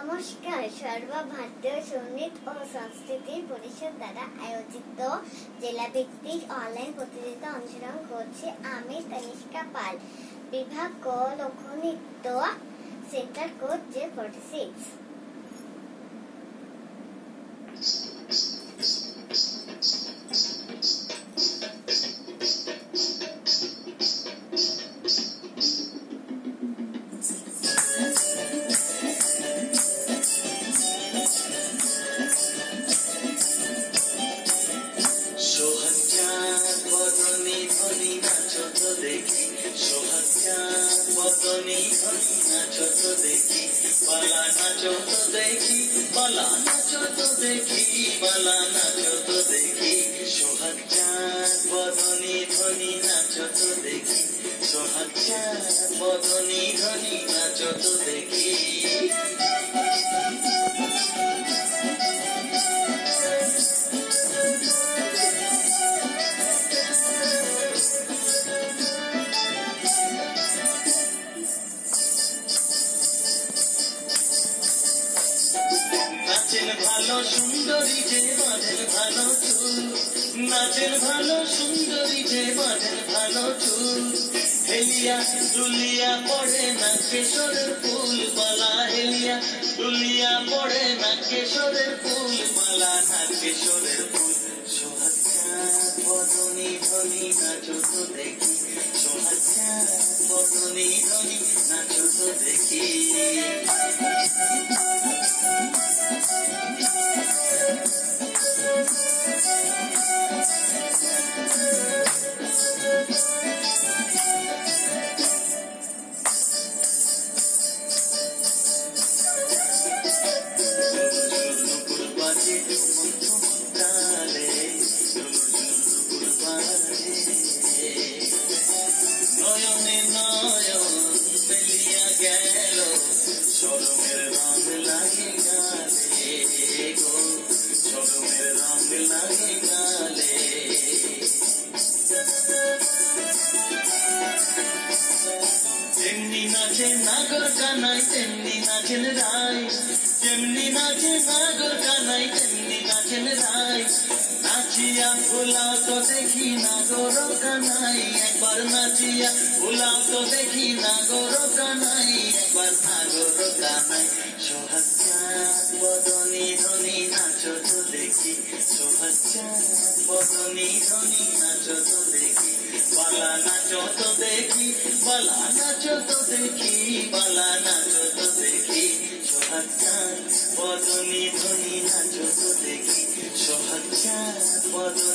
নমস্কার। সর্বভারতীয় সঙ্গীত ও সংস্কৃতি পরিষদ দ্বারা আয়োজিত জেলাভিত্তিক অনলাইন প্রতিযোগিতা অংশগ্রহণ করছি আমি তনিষ্কা পাল। বিভাগ ক লোকনৃত্য, সেন্টার কোড J46। ভালো সুন্দরী যে বাঁধেন ভালো চুল, নাচেন ভালো সুন্দরী যে বাঁধেন ভালো চুল, হেলিয়া দুলিয়া পড়ে না কেশরের ফুল মালা, হেলিয়া দুলিয়া পড়ে না কেশরের ফুল মালা, না কেশরের ফুল। সোহাগ চাঁদ বদনী ধনী নাচো তো দেখি, সোহাগ চাঁদ বদনী ধনী নাচো তো দেখি। তেমনি নাচে নাগর কানাই তেমনি নাচেন রাই, তেমনি নাচে নাগর কানাই তেমনি নাচেন রাই, নাচিয়া ভোলাও তো দেখি নাগর কানাই, একবার নাচিয়া ভোলাও তো দেখি নাগর কানাই, একবার নাগর কানাই। সোহাগ চাঁদ বদনী ধনী নাচো তো দেখি, সোহাগ চাঁদ বদনী ধনী নাচো তো দেখি, বালা নাচো তো দেখি, বালা নাচো তো দেখি, বালা নাচো তো দেখি। সোহাগ চাঁদ বদনী ধনী নাচো তো দেখি, সোহাগ চাঁদ বদনী